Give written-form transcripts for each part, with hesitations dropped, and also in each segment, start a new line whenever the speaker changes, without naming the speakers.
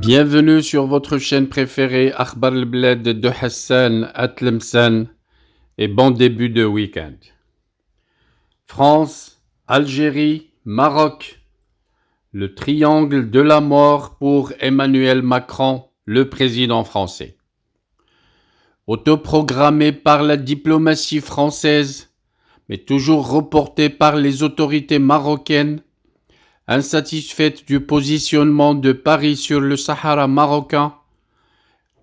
Bienvenue sur votre chaîne préférée Akhbar al-Bled de Hassan Atlemsan et bon début de week-end. France, Algérie, Maroc. Le triangle de la mort pour Emmanuel Macron, le président français. Autoprogrammé par la diplomatie française, mais toujours reporté par les autorités marocaines, insatisfaite du positionnement de Paris sur le Sahara marocain,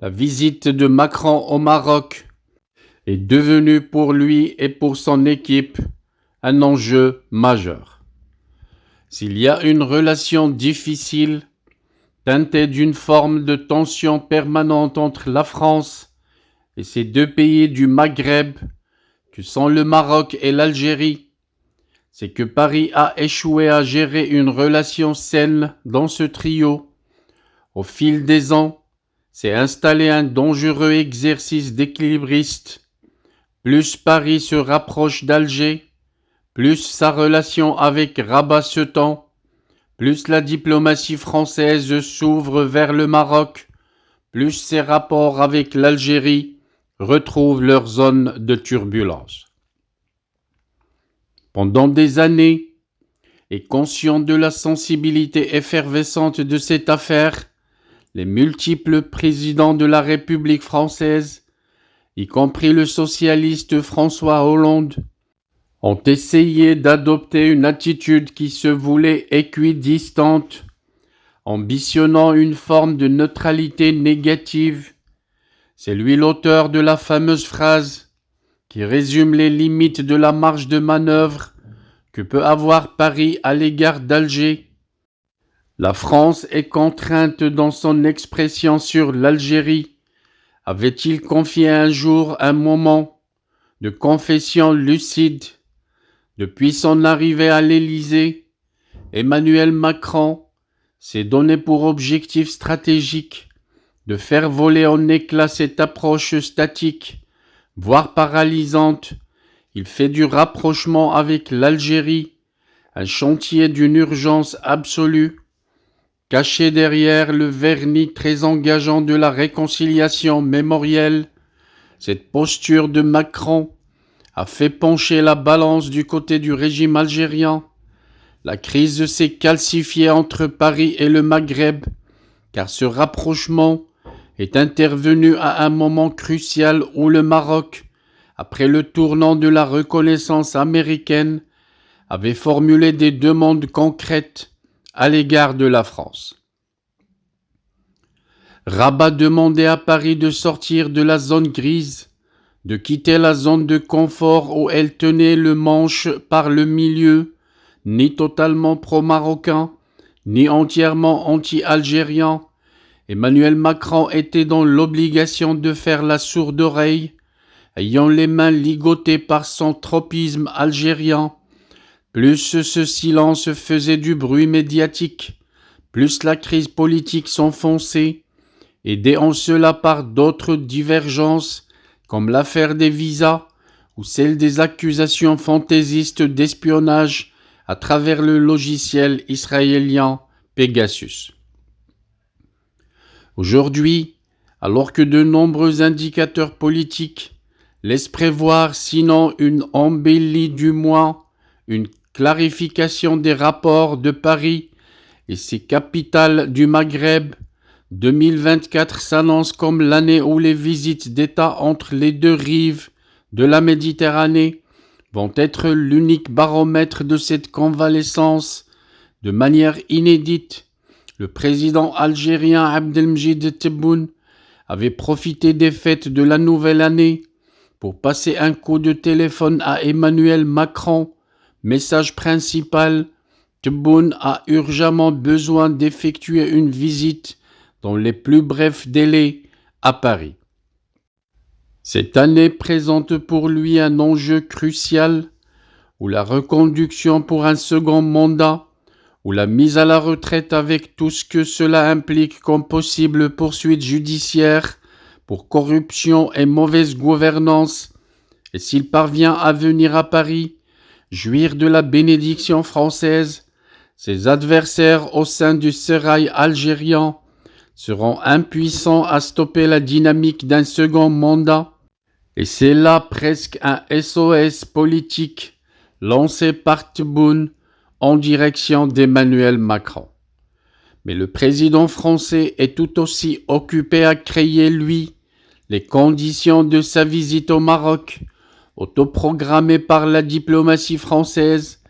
la visite de Macron au Maroc est devenue pour lui et pour son équipe un enjeu majeur. S'il y a une relation difficile, teintée d'une forme de tension permanente entre la France et ces deux pays du Maghreb, que sont le Maroc et l'Algérie, c'est que Paris a échoué à gérer une relation saine dans ce trio. Au fil des ans, s'est installé un dangereux exercice d'équilibriste. Plus Paris se rapproche d'Alger, plus sa relation avec Rabat se tend, plus la diplomatie française s'ouvre vers le Maroc, plus ses rapports avec l'Algérie retrouvent leur zone de turbulence. Pendant des années, et conscient de la sensibilité effervescente de cette affaire, les multiples présidents de la République française, y compris le socialiste François Hollande, ont essayé d'adopter une attitude qui se voulait équidistante, ambitionnant une forme de neutralité négative. C'est lui l'auteur de la fameuse phrase qui résume les limites de la marge de manœuvre que peut avoir Paris à l'égard d'Alger. La France est contrainte dans son expression sur l'Algérie. Avait-il confié un jour un moment de confession lucide? Depuis son arrivée à l'Élysée, Emmanuel Macron s'est donné pour objectif stratégique de faire voler en éclats cette approche statique, voire paralysante. Il fait du rapprochement avec l'Algérie un chantier d'une urgence absolue, caché derrière le vernis très engageant de la réconciliation mémorielle. Cette posture de Macron a fait pencher la balance du côté du régime algérien. La crise s'est calcifiée entre Paris et le Maghreb, car ce rapprochement est intervenu à un moment crucial où le Maroc, après le tournant de la reconnaissance américaine, avait formulé des demandes concrètes à l'égard de la France. Rabat demandait à Paris de sortir de la zone grise, de quitter la zone de confort où elle tenait le manche par le milieu, ni totalement pro-marocain, ni entièrement anti-algérien. Emmanuel Macron était dans l'obligation de faire la sourde oreille, ayant les mains ligotées par son tropisme algérien. Plus ce silence faisait du bruit médiatique, plus la crise politique s'enfonçait, aidée en cela par d'autres divergences, comme l'affaire des visas ou celle des accusations fantaisistes d'espionnage à travers le logiciel israélien Pegasus. Aujourd'hui, alors que de nombreux indicateurs politiques laissent prévoir, sinon une embellie du moins, une clarification des rapports de Paris et ses capitales du Maghreb, 2024 s'annonce comme l'année où les visites d'État entre les deux rives de la Méditerranée vont être l'unique baromètre de cette convalescence. De manière inédite, le président algérien Abdelmjid Tebboune avait profité des fêtes de la nouvelle année pour passer un coup de téléphone à Emmanuel Macron. Message principal: Tebboune a urgemment besoin d'effectuer une visite dans les plus brefs délais à Paris. Cette année présente pour lui un enjeu crucial où la reconduction pour un second mandat, ou la mise à la retraite avec tout ce que cela implique comme possible poursuite judiciaire pour corruption et mauvaise gouvernance, et s'il parvient à venir à Paris, jouir de la bénédiction française, ses adversaires au sein du sérail algérien seront impuissants à stopper la dynamique d'un second mandat, et c'est là presque un SOS politique lancé par Tebboune en direction d'Emmanuel Macron. Mais le président français est tout aussi occupé à créer, lui, les conditions de sa visite au Maroc, autoprogrammée par la diplomatie française,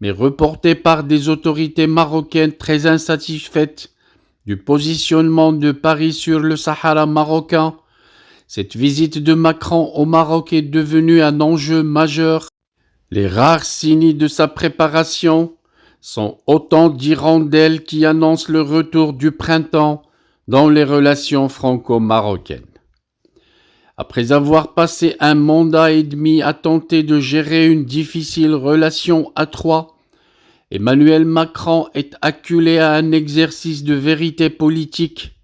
mais reportée par des autorités marocaines très insatisfaites du positionnement de Paris sur le Sahara marocain. Cette visite de Macron au Maroc est devenue un enjeu majeur. Les rares signes de sa préparation sont autant d'hirondelles qui annoncent le retour du printemps dans les relations franco-marocaines. Après avoir passé un mandat et demi à tenter de gérer une difficile relation à trois, Emmanuel Macron est acculé à un exercice de vérité politique.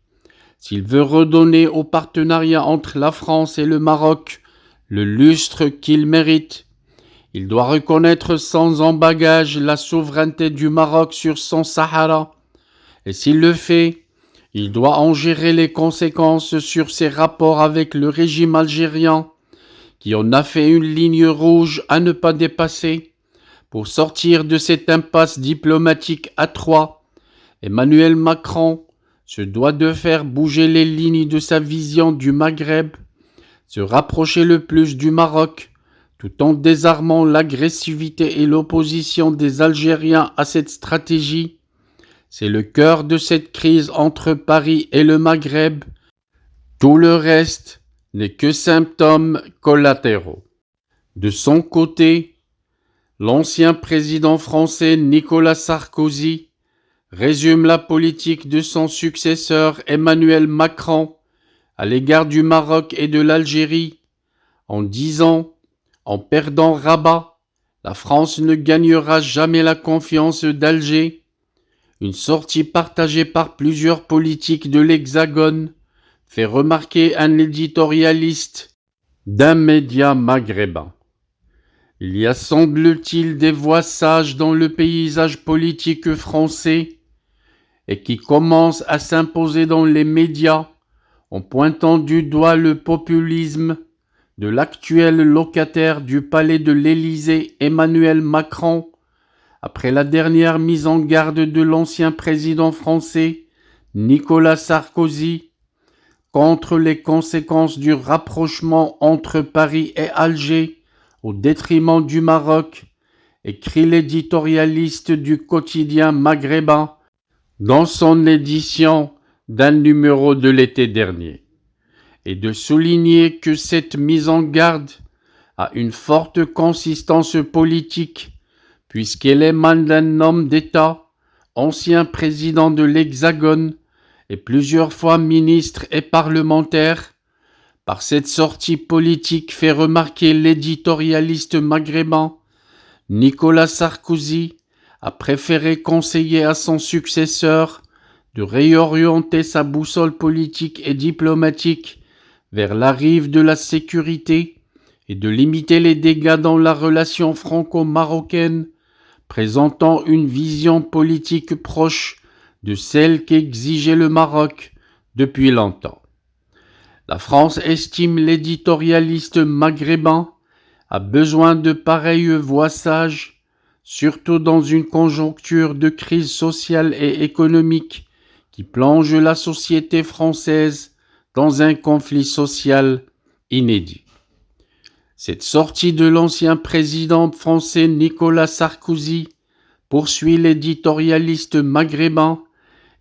S'il veut redonner au partenariat entre la France et le Maroc le lustre qu'il mérite, il doit reconnaître sans embâgage la souveraineté du Maroc sur son Sahara, et s'il le fait, il doit en gérer les conséquences sur ses rapports avec le régime algérien, qui en a fait une ligne rouge à ne pas dépasser. Pour sortir de cette impasse diplomatique à trois, Emmanuel Macron se doit de faire bouger les lignes de sa vision du Maghreb, se rapprocher le plus du Maroc, tout en désarmant l'agressivité et l'opposition des Algériens à cette stratégie. C'est le cœur de cette crise entre Paris et le Maghreb. Tout le reste n'est que symptômes collatéraux. De son côté, l'ancien président français Nicolas Sarkozy résume la politique de son successeur Emmanuel Macron à l'égard du Maroc et de l'Algérie en disant « En perdant Rabat, la France ne gagnera jamais la confiance d'Alger ». Une sortie partagée par plusieurs politiques de l'Hexagone fait remarquer un éditorialiste d'un média maghrébin. Il y a semble-t-il des voix sages dans le paysage politique français et qui commencent à s'imposer dans les médias en pointant du doigt le populisme de l'actuel locataire du palais de l'Élysée, Emmanuel Macron, après la dernière mise en garde de l'ancien président français, Nicolas Sarkozy, contre les conséquences du rapprochement entre Paris et Alger au détriment du Maroc, écrit l'éditorialiste du quotidien maghrébin dans son édition d'un numéro de l'été dernier, et de souligner que cette mise en garde a une forte consistance politique puisqu'elle émane d'un homme d'État, ancien président de l'Hexagone et plusieurs fois ministre et parlementaire. Par cette sortie politique fait remarquer l'éditorialiste maghrébin, Nicolas Sarkozy a préféré conseiller à son successeur de réorienter sa boussole politique et diplomatique vers la rive de la sécurité et de limiter les dégâts dans la relation franco-marocaine, présentant une vision politique proche de celle qu'exigeait le Maroc depuis longtemps. La France, estime l'éditorialiste maghrébin, a besoin de pareilles voix sages, surtout dans une conjoncture de crise sociale et économique qui plonge la société française dans un conflit social inédit. Cette sortie de l'ancien président français Nicolas Sarkozy, poursuit l'éditorialiste maghrébin,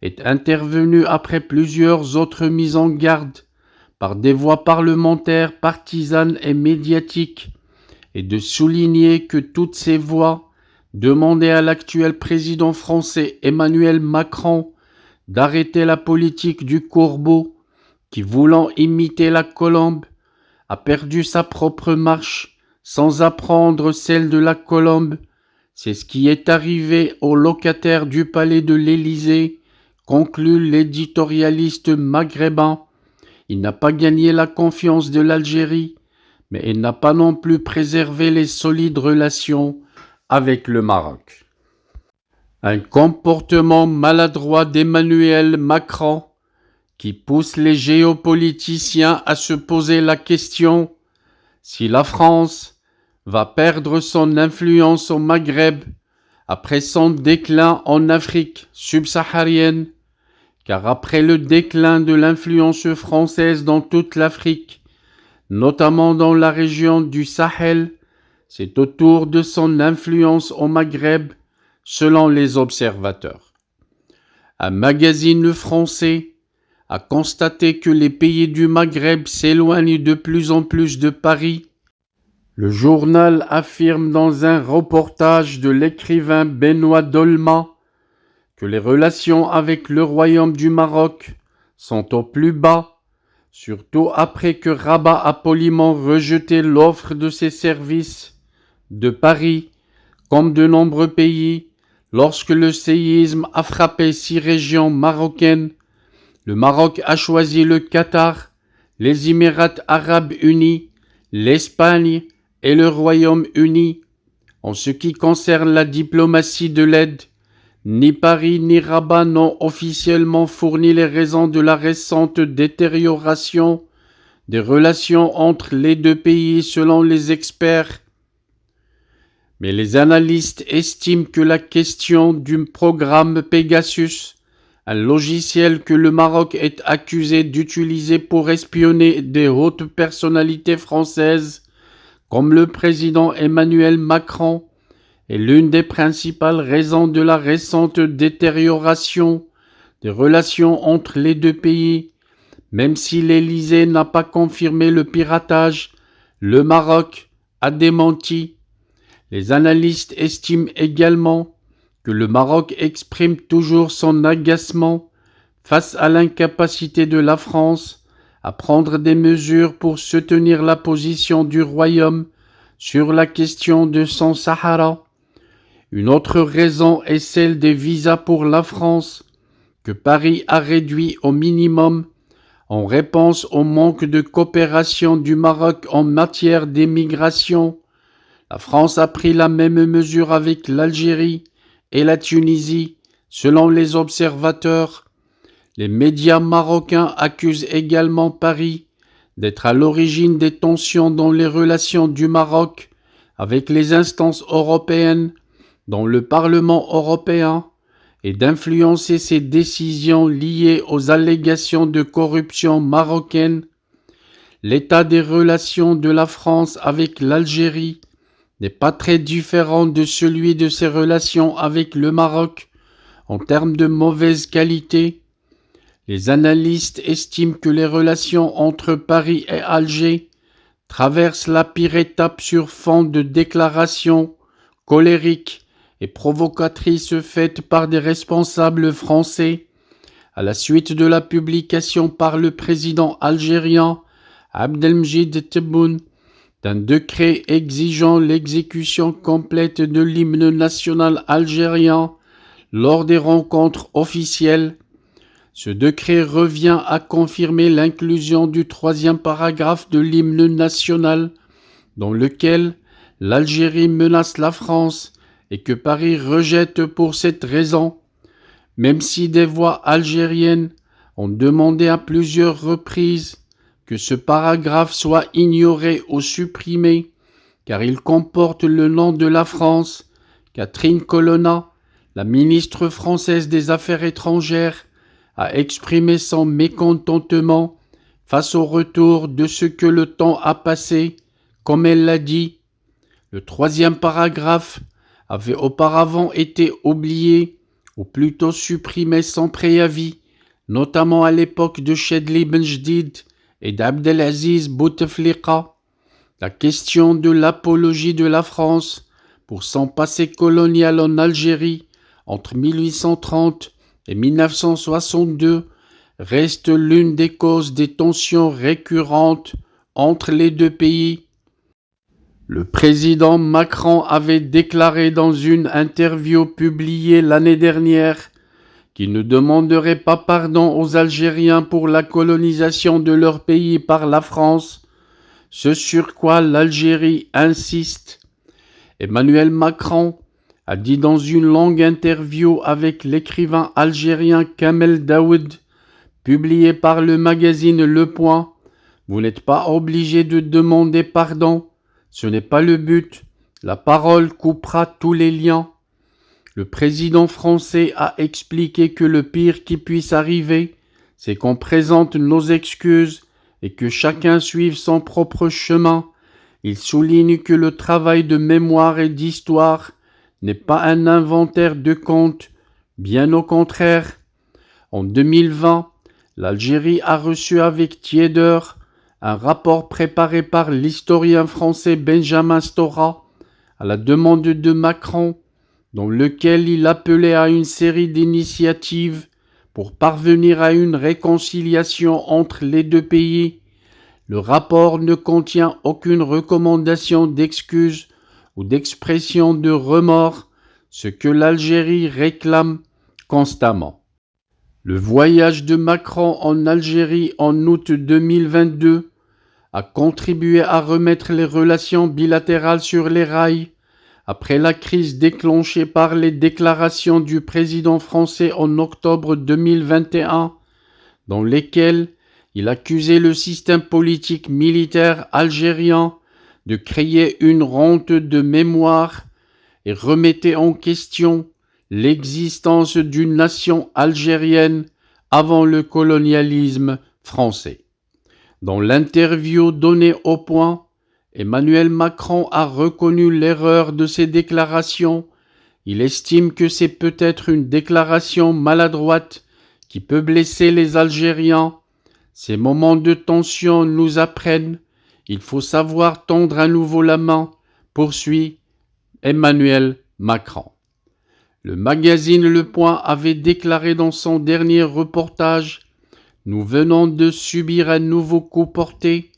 est intervenue après plusieurs autres mises en garde par des voix parlementaires, partisanes et médiatiques, et de souligner que toutes ces voix demandaient à l'actuel président français Emmanuel Macron d'arrêter la politique du corbeau qui, voulant imiter la colombe, a perdu sa propre marche sans apprendre celle de la colombe. C'est ce qui est arrivé aux locataires du palais de l'Élysée, conclut l'éditorialiste maghrébin. Il n'a pas gagné la confiance de l'Algérie, mais il n'a pas non plus préservé les solides relations avec le Maroc. Un comportement maladroit d'Emmanuel Macron qui pousse les géopoliticiens à se poser la question si la France va perdre son influence au Maghreb après son déclin en Afrique subsaharienne, car après le déclin de l'influence française dans toute l'Afrique, notamment dans la région du Sahel, c'est au tour de son influence au Maghreb, selon les observateurs. Un magazine français a constaté que les pays du Maghreb s'éloignent de plus en plus de Paris. Le journal affirme dans un reportage de l'écrivain Benoît Dolma que les relations avec le Royaume du Maroc sont au plus bas, surtout après que Rabat a poliment rejeté l'offre de ses services de Paris, comme de nombreux pays, lorsque le séisme a frappé 6 régions marocaines. Le Maroc a choisi le Qatar, les Émirats arabes unis, l'Espagne et le Royaume-Uni. En ce qui concerne la diplomatie de l'aide, ni Paris ni Rabat n'ont officiellement fourni les raisons de la récente détérioration des relations entre les deux pays selon les experts. Mais les analystes estiment que la question du programme Pegasus, un logiciel que le Maroc est accusé d'utiliser pour espionner des hautes personnalités françaises, comme le président Emmanuel Macron, est l'une des principales raisons de la récente détérioration des relations entre les deux pays. Même si l'Élysée n'a pas confirmé le piratage, le Maroc a démenti. Les analystes estiment également que le Maroc exprime toujours son agacement face à l'incapacité de la France à prendre des mesures pour soutenir la position du Royaume sur la question de son Sahara. Une autre raison est celle des visas pour la France, que Paris a réduit au minimum en réponse au manque de coopération du Maroc en matière d'immigration. La France a pris la même mesure avec l'Algérie et la Tunisie, selon les observateurs. Les médias marocains accusent également Paris d'être à l'origine des tensions dans les relations du Maroc avec les instances européennes, dont le Parlement européen, et d'influencer ses décisions liées aux allégations de corruption marocaine. L'état des relations de la France avec l'Algérie n'est pas très différent de celui de ses relations avec le Maroc en termes de mauvaise qualité. Les analystes estiment que les relations entre Paris et Alger traversent la pire étape sur fond de déclarations colériques et provocatrices faites par des responsables français à la suite de la publication par le président algérien Abdelmejid Tebboune d'un décret exigeant l'exécution complète de l'hymne national algérien lors des rencontres officielles. Ce décret revient à confirmer l'inclusion du 3e paragraphe de l'hymne national, dans lequel l'Algérie menace la France et que Paris rejette pour cette raison, même si des voix algériennes ont demandé à plusieurs reprises que ce paragraphe soit ignoré ou supprimé, car il comporte le nom de la France. Catherine Colonna, la ministre française des Affaires étrangères, a exprimé son mécontentement face au retour de ce que le temps a passé, comme elle l'a dit. Le 3e paragraphe avait auparavant été oublié, ou plutôt supprimé sans préavis, notamment à l'époque de Chedli Ben Jdid et d'Abdelaziz Bouteflika. La question de l'apologie de la France pour son passé colonial en Algérie entre 1830 et 1962 reste l'une des causes des tensions récurrentes entre les deux pays. Le président Macron avait déclaré dans une interview publiée l'année dernière qu'il ne demanderait pas pardon aux Algériens pour la colonisation de leur pays par la France, ce sur quoi l'Algérie insiste. Emmanuel Macron a dit dans une longue interview avec l'écrivain algérien Kamel Daoud, publié par le magazine Le Point. Vous n'êtes pas obligé de demander pardon, ce n'est pas le but. La parole coupera tous les liens. Le président français a expliqué que le pire qui puisse arriver, c'est qu'on présente nos excuses et que chacun suive son propre chemin. Il souligne que le travail de mémoire et d'histoire n'est pas un inventaire de comptes, bien au contraire. En 2020, l'Algérie a reçu avec tiédeur un rapport préparé par l'historien français Benjamin Stora à la demande de Macron, dans lequel il appelait à une série d'initiatives pour parvenir à une réconciliation entre les deux pays. Le rapport ne contient aucune recommandation d'excuse ou d'expression de remords, ce que l'Algérie réclame constamment. Le voyage de Macron en Algérie en août 2022 a contribué à remettre les relations bilatérales sur les rails après la crise déclenchée par les déclarations du président français en octobre 2021, dans lesquelles il accusait le système politique militaire algérien de créer une honte de mémoire et remettait en question l'existence d'une nation algérienne avant le colonialisme français. Dans l'interview donnée au Point, Emmanuel Macron a reconnu l'erreur de ces déclarations. Il estime que c'est peut-être une déclaration maladroite qui peut blesser les Algériens. Ces moments de tension nous apprennent. Il faut savoir tendre à nouveau la main, poursuit Emmanuel Macron. Le magazine Le Point avait déclaré dans son dernier reportage « Nous venons de subir un nouveau coup porté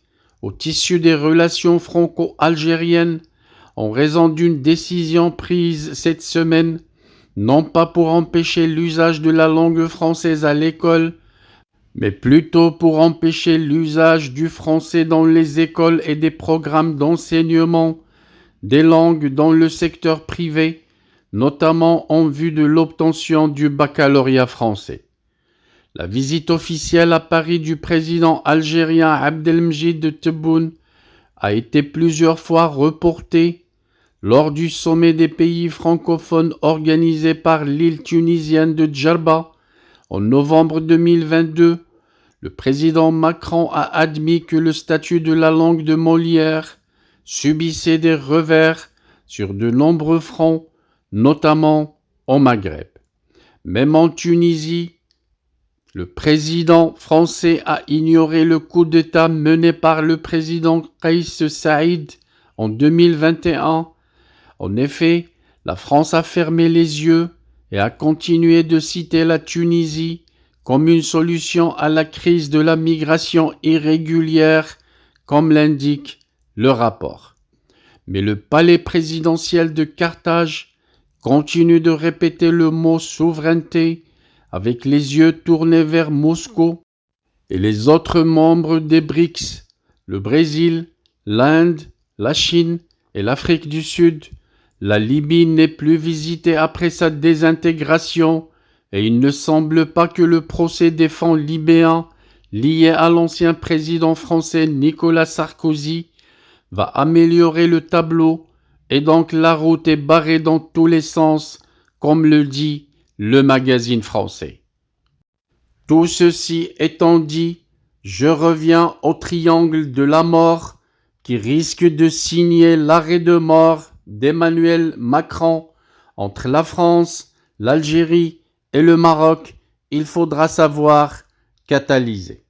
au tissu des relations franco-algériennes en raison d'une décision prise cette semaine, non pas pour empêcher l'usage de la langue française à l'école, mais plutôt pour empêcher l'usage du français dans les écoles et des programmes d'enseignement des langues dans le secteur privé, notamment en vue de l'obtention du baccalauréat français. La visite officielle à Paris du président algérien Abdelmejid Tebboune a été plusieurs fois reportée. Lors du sommet des pays francophones organisé par l'île tunisienne de Djerba en novembre 2022, le président Macron a admis que le statut de la langue de Molière subissait des revers sur de nombreux fronts, notamment au Maghreb. Même en Tunisie, le président français a ignoré le coup d'État mené par le président Kais Saïd en 2021. En effet, la France a fermé les yeux et a continué de citer la Tunisie comme une solution à la crise de la migration irrégulière, comme l'indique le rapport. Mais le palais présidentiel de Carthage continue de répéter le mot souveraineté avec les yeux tournés vers Moscou et les autres membres des BRICS, le Brésil, l'Inde, la Chine et l'Afrique du Sud. La Libye n'est plus visitée après sa désintégration et il ne semble pas que le procès des fonds libéens liés à l'ancien président français Nicolas Sarkozy va améliorer le tableau et donc la route est barrée dans tous les sens, comme le dit le magazine français. Tout ceci étant dit, je reviens au triangle de la mort qui risque de signer l'arrêt de mort d'Emmanuel Macron entre la France, l'Algérie et le Maroc. Il faudra savoir catalyser.